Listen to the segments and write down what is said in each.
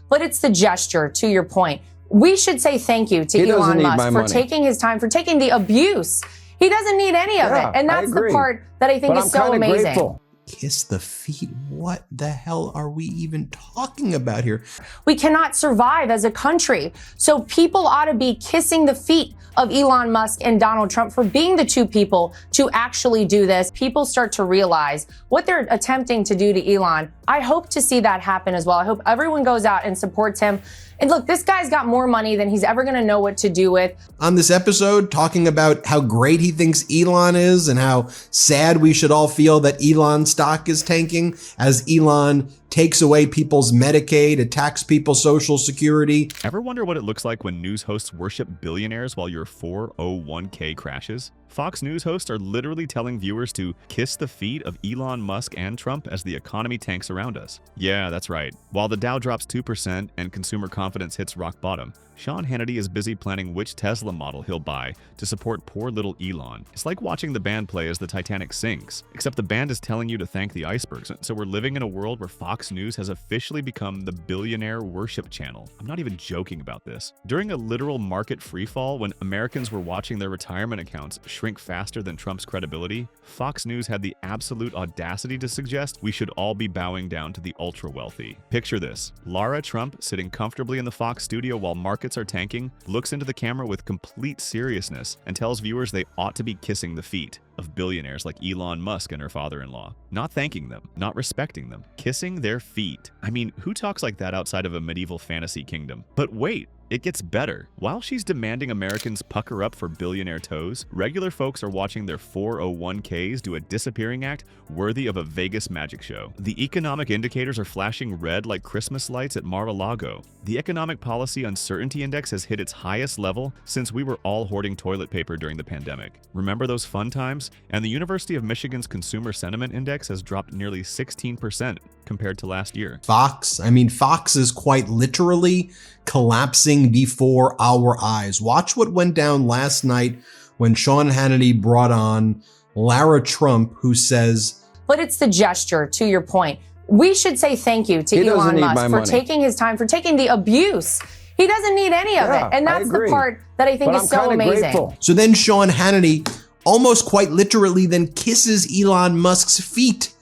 But it's the gesture, to your point. We should say thank you to Elon Musk for taking his time, for taking the abuse. He doesn't need any of it. And that's the part that I think is so amazing. Grateful. Kiss the feet. What the hell are we even talking about here? We cannot survive as a country. So people ought to be kissing the feet of Elon Musk and Donald Trump for being the two people to actually do this. People start to realize what they're attempting to do to Elon. I hope to see that happen as well. I hope everyone goes out and supports him. And look, this guy's got more money than he's ever going to know what to do with. On this episode, talking about how great he thinks Elon is and how sad we should all feel that Elon stock is tanking as Elon takes away people's Medicaid, attacks people's Social Security. Ever wonder what it looks like when news hosts worship billionaires while your 401k crashes? Fox News hosts are literally telling viewers to kiss the feet of Elon Musk and Trump as the economy tanks around us. Yeah, that's right. While the Dow drops 2% and consumer confidence hits rock bottom, Sean Hannity is busy planning which Tesla model he'll buy to support poor little Elon. It's like watching the band play as the Titanic sinks, except the band is telling you to thank the icebergs. So we're living in a world where Fox News has officially become the billionaire worship channel. I'm not even joking about this. During a literal market freefall, when Americans were watching their retirement accounts shrink faster than Trump's credibility, Fox News had the absolute audacity to suggest we should all be bowing down to the ultra-wealthy. Picture this. Lara Trump, sitting comfortably in the Fox studio while markets are tanking, looks into the camera with complete seriousness and tells viewers they ought to be kissing the feet of billionaires like Elon Musk and her father-in-law. Not thanking them, not respecting them, kissing their feet. I mean, who talks like that outside of a medieval fantasy kingdom? But wait, it gets better. While she's demanding Americans pucker up for billionaire toes, regular folks are watching their 401ks do a disappearing act worthy of a Vegas magic show. The economic indicators are flashing red like Christmas lights at Mar-a-Lago. The Economic Policy Uncertainty Index has hit its highest level since we were all hoarding toilet paper during the pandemic. Remember those fun times? And the University of Michigan's Consumer Sentiment Index has dropped nearly 16% compared to last year. Fox is quite literally collapsing before our eyes. Watch what went down last night when Sean Hannity brought on Lara Trump, who says, but it's the gesture, to your point. We should say thank you to Elon Musk for taking his time, for taking the abuse. He doesn't need any of it. And that's the part that I think is so amazing. Grateful. So then Sean Hannity almost quite literally then kisses Elon Musk's feet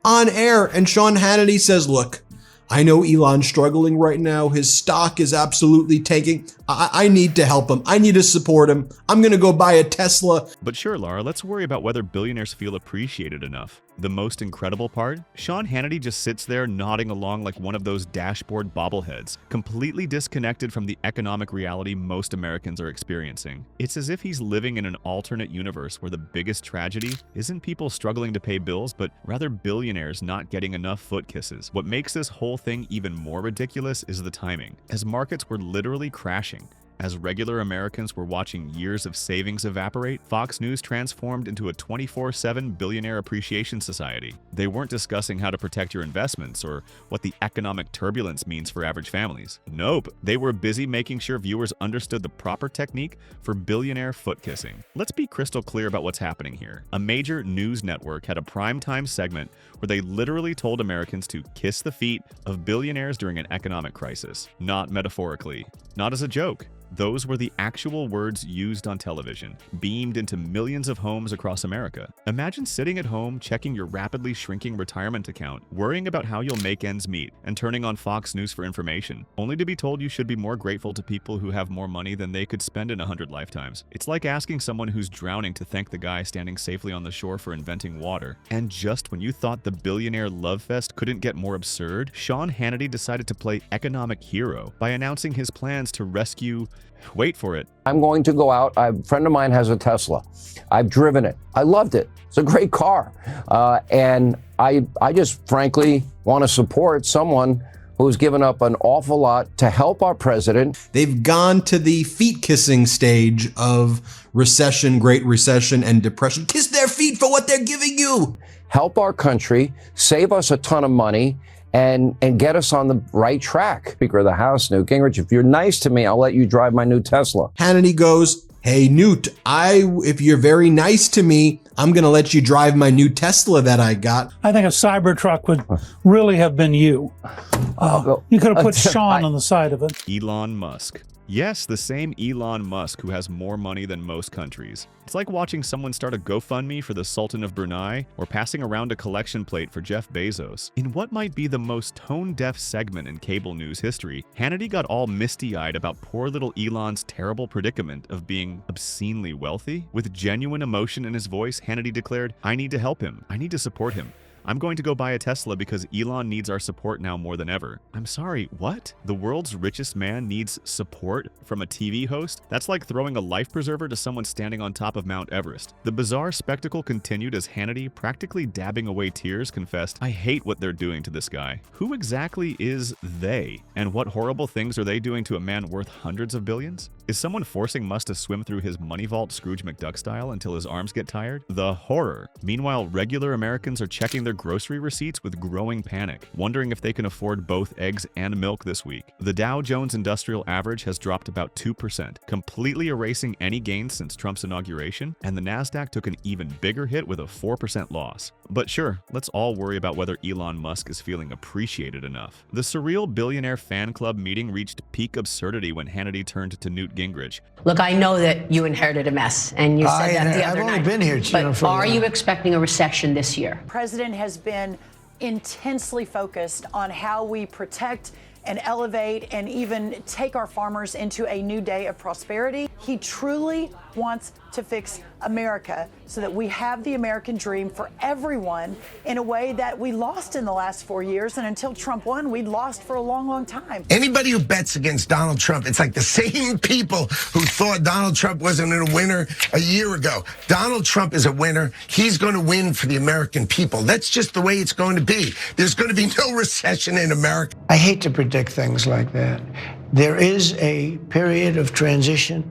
on air. And Sean Hannity says, look, I know Elon's struggling right now. His stock is absolutely tanking. I need to help him. I need to support him. I'm going to go buy a Tesla. But sure, Laura, let's worry about whether billionaires feel appreciated enough. The most incredible part? Sean Hannity just sits there nodding along like one of those dashboard bobbleheads, completely disconnected from the economic reality most Americans are experiencing. It's as if he's living in an alternate universe where the biggest tragedy isn't people struggling to pay bills, but rather billionaires not getting enough foot kisses. What makes this whole thing even more ridiculous is the timing, as markets were literally crashing. As regular Americans were watching years of savings evaporate, Fox News transformed into a 24/7 billionaire appreciation society. They weren't discussing how to protect your investments or what the economic turbulence means for average families. Nope, they were busy making sure viewers understood the proper technique for billionaire foot kissing. Let's be crystal clear about what's happening here. A major news network had a primetime segment where they literally told Americans to kiss the feet of billionaires during an economic crisis. Not metaphorically, not as a joke. Those were the actual words used on television, beamed into millions of homes across America. Imagine sitting at home, checking your rapidly shrinking retirement account, worrying about how you'll make ends meet, and turning on Fox News for information, only to be told you should be more grateful to people who have more money than they could spend in 100 lifetimes. It's like asking someone who's drowning to thank the guy standing safely on the shore for inventing water. And just when you thought the billionaire love fest couldn't get more absurd, Sean Hannity decided to play economic hero by announcing his plans to rescue... Wait for it. I'm going to go out. A friend of mine has a Tesla. I've driven it. I loved it. It's a great car. And I just frankly want to support someone who's given up an awful lot to help our president. They've gone to the feet kissing stage of recession, Great Recession, and depression. Kiss their feet for what they're giving you. Help our country, save us a ton of money, and get us on the right track. Speaker of the House, Newt Gingrich, if you're nice to me, I'll let you drive my new Tesla. Hannity goes, hey, Newt, if you're very nice to me, I'm going to let you drive my new Tesla that I got. I think a Cybertruck would really have been you. You could have put Sean on the side of it. Elon Musk. Yes, the same Elon Musk who has more money than most countries. It's like watching someone start a GoFundMe for the Sultan of Brunei or passing around a collection plate for Jeff Bezos. In what might be the most tone-deaf segment in cable news history, Hannity got all misty-eyed about poor little Elon's terrible predicament of being obscenely wealthy. With genuine emotion in his voice, Hannity declared, "I need to help him. I need to support him. I'm going to go buy a Tesla because Elon needs our support now more than ever." I'm sorry, what? The world's richest man needs support from a TV host? That's like throwing a life preserver to someone standing on top of Mount Everest. The bizarre spectacle continued as Hannity, practically dabbing away tears, confessed, "I hate what they're doing to this guy." Who exactly is they? And what horrible things are they doing to a man worth hundreds of billions? Is someone forcing Musk to swim through his money vault Scrooge McDuck style until his arms get tired? The horror. Meanwhile, regular Americans are checking their grocery receipts with growing panic, wondering if they can afford both eggs and milk this week. The Dow Jones Industrial Average has dropped about 2%, completely erasing any gains since Trump's inauguration, and the Nasdaq took an even bigger hit with a 4% loss. But sure, let's all worry about whether Elon Musk is feeling appreciated enough. The surreal billionaire fan club meeting reached peak absurdity when Hannity turned to Newt Gingrich. Look, I know that you inherited a mess, and you said that the other night. I've only been here, but are you expecting a recession this year? The president has been intensely focused on how we protect and elevate and even take our farmers into a new day of prosperity. He truly wants to fix America so that we have the American dream for everyone in a way that we lost in the last 4 years. And until Trump won, we'd lost for a long, long time. Anybody who bets against Donald Trump, it's like the same people who thought Donald Trump wasn't a winner a year ago. Donald Trump is a winner. He's going to win for the American people. That's just the way it's going to be. There's going to be no recession in America. I hate to predict things like that. There is a period of transition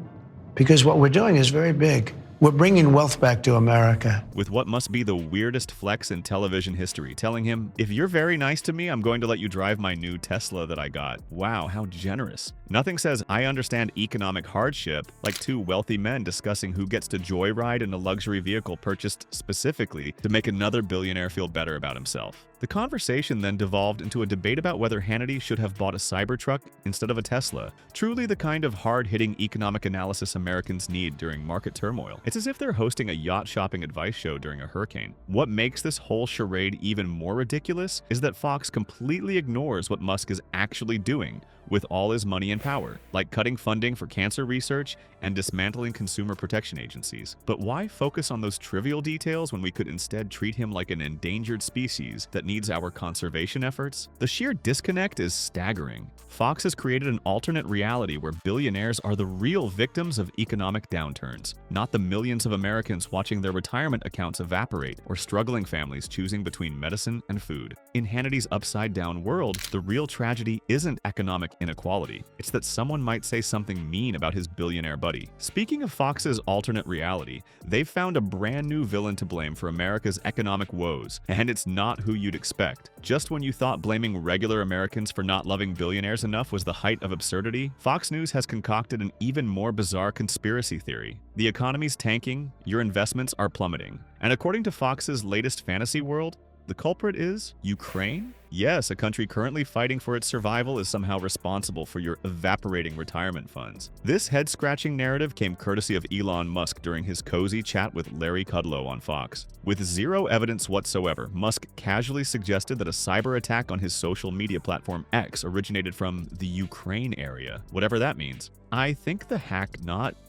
because what we're doing is very big. We're bringing wealth back to America. With what must be the weirdest flex in television history, telling him, "If you're very nice to me, I'm going to let you drive my new Tesla that I got." Wow, how generous. Nothing says "I understand economic hardship" like two wealthy men discussing who gets to joyride in a luxury vehicle purchased specifically to make another billionaire feel better about himself. The conversation then devolved into a debate about whether Hannity should have bought a Cybertruck instead of a Tesla. Truly the kind of hard-hitting economic analysis Americans need during market turmoil. It's as if they're hosting a yacht shopping advice show during a hurricane. What makes this whole charade even more ridiculous is that Fox completely ignores what Musk is actually doing with all his money and power, like cutting funding for cancer research and dismantling consumer protection agencies. But why focus on those trivial details when we could instead treat him like an endangered species that needs our conservation efforts? The sheer disconnect is staggering. Fox has created an alternate reality where billionaires are the real victims of economic downturns, not the millions of Americans watching their retirement accounts evaporate or struggling families choosing between medicine and food. In Hannity's upside-down world, the real tragedy isn't economic inequality. It's that someone might say something mean about his billionaire buddy. Speaking of Fox's alternate reality, they've found a brand new villain to blame for America's economic woes, and it's not who you'd expect. Just when you thought blaming regular Americans for not loving billionaires enough was the height of absurdity, Fox News has concocted an even more bizarre conspiracy theory. The economy's tanking, your investments are plummeting. And according to Fox's latest fantasy world, the culprit is Ukraine? Yes, a country currently fighting for its survival is somehow responsible for your evaporating retirement funds. This head-scratching narrative came courtesy of Elon Musk during his cozy chat with Larry Kudlow on Fox. With zero evidence whatsoever, Musk casually suggested that a cyber attack on his social media platform X originated from the Ukraine area, whatever that means. I think the hack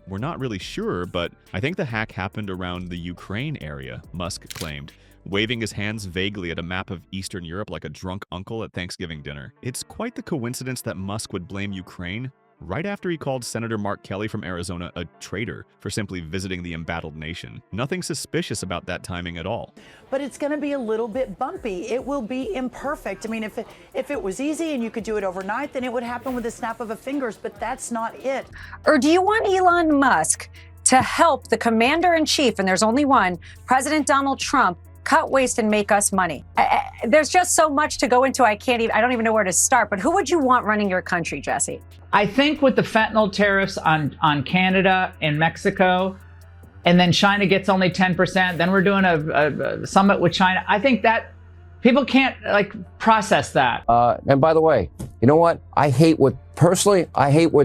we're not really sure, but I think the hack happened around the Ukraine area, Musk claimed, waving his hands vaguely at a map of Eastern Europe like a drunk uncle at Thanksgiving dinner. It's quite the coincidence that Musk would blame Ukraine right after he called Senator Mark Kelly from Arizona a traitor for simply visiting the embattled nation. Nothing suspicious about that timing at all. But it's going to be a little bit bumpy. It will be imperfect. I mean, if it was easy and you could do it overnight, then it would happen with a snap of a fingers, but that's not it. Or do you want Elon Musk to help the commander-in-chief, and there's only one, President Donald Trump, cut waste and make us money? there's just so much to go into. I don't even know where to start. But who would you want running your country, Jesse? I think with the fentanyl tariffs on Canada and Mexico, and then China gets only 10%, then we're doing a summit with China. I think that people can't process that. And by the way, you know what? I hate what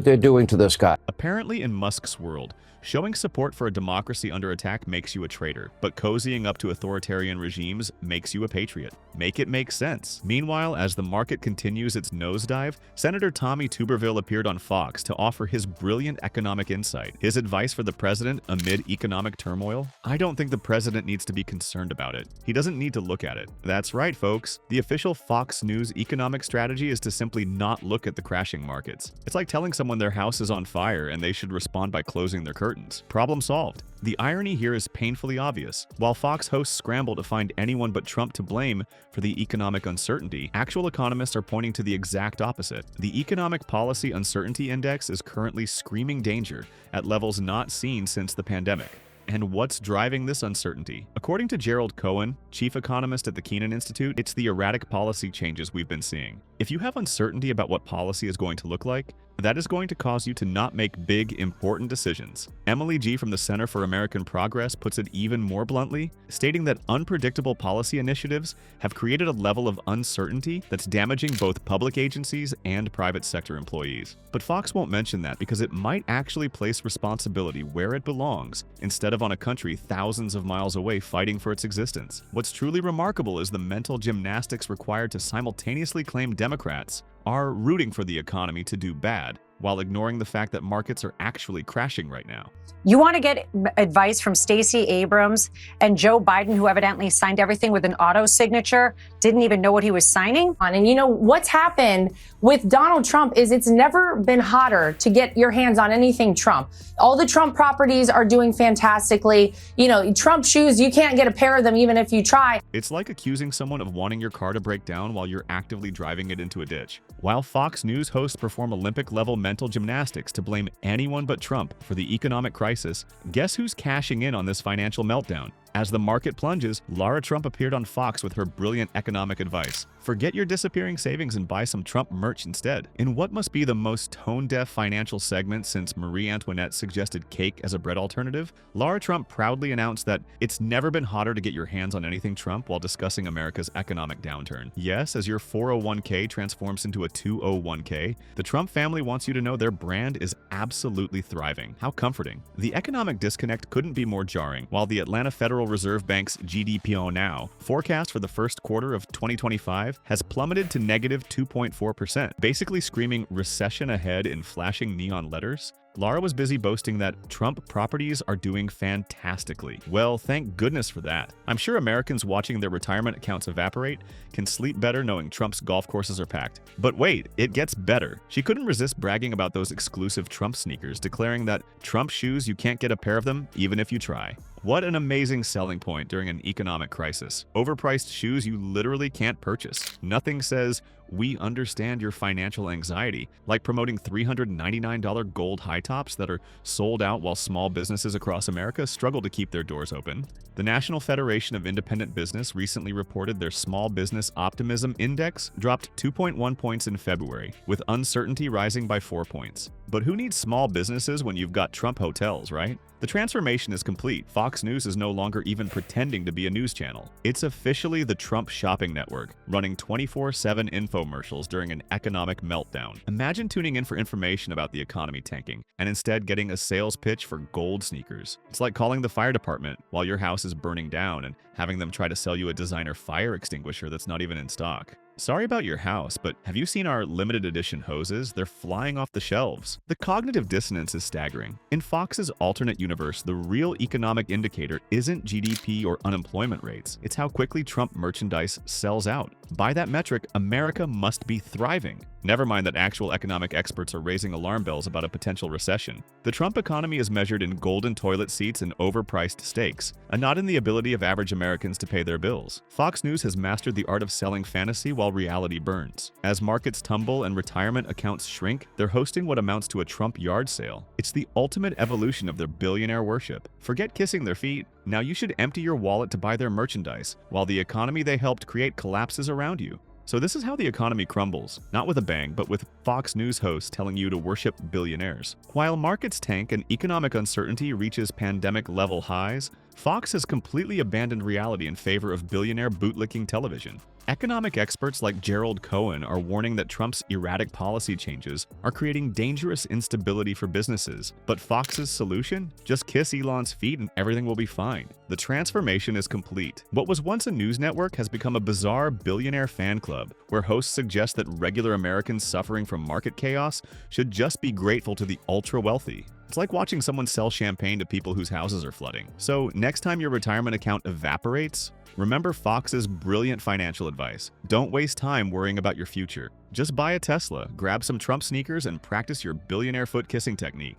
they're doing to this guy. Apparently in Musk's world, showing support for a democracy under attack makes you a traitor, but cozying up to authoritarian regimes makes you a patriot. Make it make sense. Meanwhile, as the market continues its nosedive, Senator Tommy Tuberville appeared on Fox to offer his brilliant economic insight. His advice for the president amid economic turmoil? I don't think the president needs to be concerned about it. He doesn't need to look at it. That's right, folks. The official Fox News economic strategy is to simply not look at the crashing markets. It's like telling someone their house is on fire and they should respond by closing their curtains. Problem solved. The irony here is painfully obvious. While Fox hosts scramble to find anyone but Trump to blame for the economic uncertainty, actual economists are pointing to the exact opposite. The Economic Policy Uncertainty Index is currently screaming danger at levels not seen since the pandemic. And what's driving this uncertainty? According to Gerald Cohen, chief economist at the Keenan Institute, it's the erratic policy changes we've been seeing. If you have uncertainty about what policy is going to look like, that is going to cause you to not make big, important decisions. Emily G. from the Center for American Progress puts it even more bluntly, stating that unpredictable policy initiatives have created a level of uncertainty that's damaging both public agencies and private sector employees. But Fox won't mention that because it might actually place responsibility where it belongs, instead of on a country thousands of miles away fighting for its existence. What's truly remarkable is the mental gymnastics required to simultaneously claim Democrats are rooting for the economy to do bad, while ignoring the fact that markets are actually crashing right now. You want to get advice from Stacey Abrams and Joe Biden, who evidently signed everything with an auto signature, didn't even know what he was signing? And you know, what's happened with Donald Trump is it's never been hotter to get your hands on anything Trump. All the Trump properties are doing fantastically. You know, Trump shoes, you can't get a pair of them even if you try. It's like accusing someone of wanting your car to break down while you're actively driving it into a ditch. While Fox News hosts perform Olympic-level mental gymnastics to blame anyone but Trump for the economic crisis, guess who's cashing in on this financial meltdown? As the market plunges, Lara Trump appeared on Fox with her brilliant economic advice. Forget your disappearing savings and buy some Trump merch instead. In what must be the most tone-deaf financial segment since Marie Antoinette suggested cake as a bread alternative, Lara Trump proudly announced that it's never been hotter to get your hands on anything Trump while discussing America's economic downturn. Yes, as your 401k transforms into a 201k, the Trump family wants you to know their brand is absolutely thriving. How comforting. The economic disconnect couldn't be more jarring. While the Atlanta Federal Reserve Bank's GDP now forecast for the first quarter of 2025 has plummeted to negative 2.4%, basically screaming recession ahead in flashing neon letters. Lara was busy boasting that Trump properties are doing fantastically. Well, thank goodness for that. I'm sure Americans watching their retirement accounts evaporate can sleep better knowing Trump's golf courses are packed. But wait, it gets better. She couldn't resist bragging about those exclusive Trump sneakers, declaring that Trump shoes, you can't get a pair of them even if you try. What an amazing selling point during an economic crisis. Overpriced shoes you literally can't purchase. Nothing says, "We understand your financial anxiety," like promoting $399 gold high tops that are sold out while small businesses across America struggle to keep their doors open. The National Federation of Independent Business recently reported their Small Business Optimism Index dropped 2.1 points in February, with uncertainty rising by 4 points. But who needs small businesses when you've got Trump hotels, right? The transformation is complete. Fox News is no longer even pretending to be a news channel. It's officially the Trump shopping network, running 24/7 infomercials during an economic meltdown. Imagine tuning in for information about the economy tanking, and instead getting a sales pitch for gold sneakers. It's like calling the fire department while your house is burning down and having them try to sell you a designer fire extinguisher that's not even in stock. Sorry about your house, but have you seen our limited edition hoses? They're flying off the shelves. The cognitive dissonance is staggering. In Fox's alternate universe, the real economic indicator isn't GDP or unemployment rates. It's how quickly Trump merchandise sells out. By that metric, America must be thriving. Never mind that actual economic experts are raising alarm bells about a potential recession. The Trump economy is measured in golden toilet seats and overpriced steaks, and not in the ability of average Americans to pay their bills. Fox News has mastered the art of selling fantasy while reality burns. As markets tumble and retirement accounts shrink, they're hosting what amounts to a Trump yard sale. It's the ultimate evolution of their billionaire worship. Forget kissing their feet. Now you should empty your wallet to buy their merchandise, while the economy they helped create collapses around you. So this is how the economy crumbles, not with a bang, but with Fox News hosts telling you to worship billionaires. While markets tank and economic uncertainty reaches pandemic-level highs, Fox has completely abandoned reality in favor of billionaire bootlicking television. Economic experts like Gerald Cohen are warning that Trump's erratic policy changes are creating dangerous instability for businesses. But Fox's solution? Just kiss Elon's feet and everything will be fine. The transformation is complete. What was once a news network has become a bizarre billionaire fan club, where hosts suggest that regular Americans suffering from market chaos should just be grateful to the ultra-wealthy. It's like watching someone sell champagne to people whose houses are flooding. So next time your retirement account evaporates, remember Fox's brilliant financial advice. Don't waste time worrying about your future. Just buy a Tesla, grab some Trump sneakers, and practice your billionaire foot kissing technique.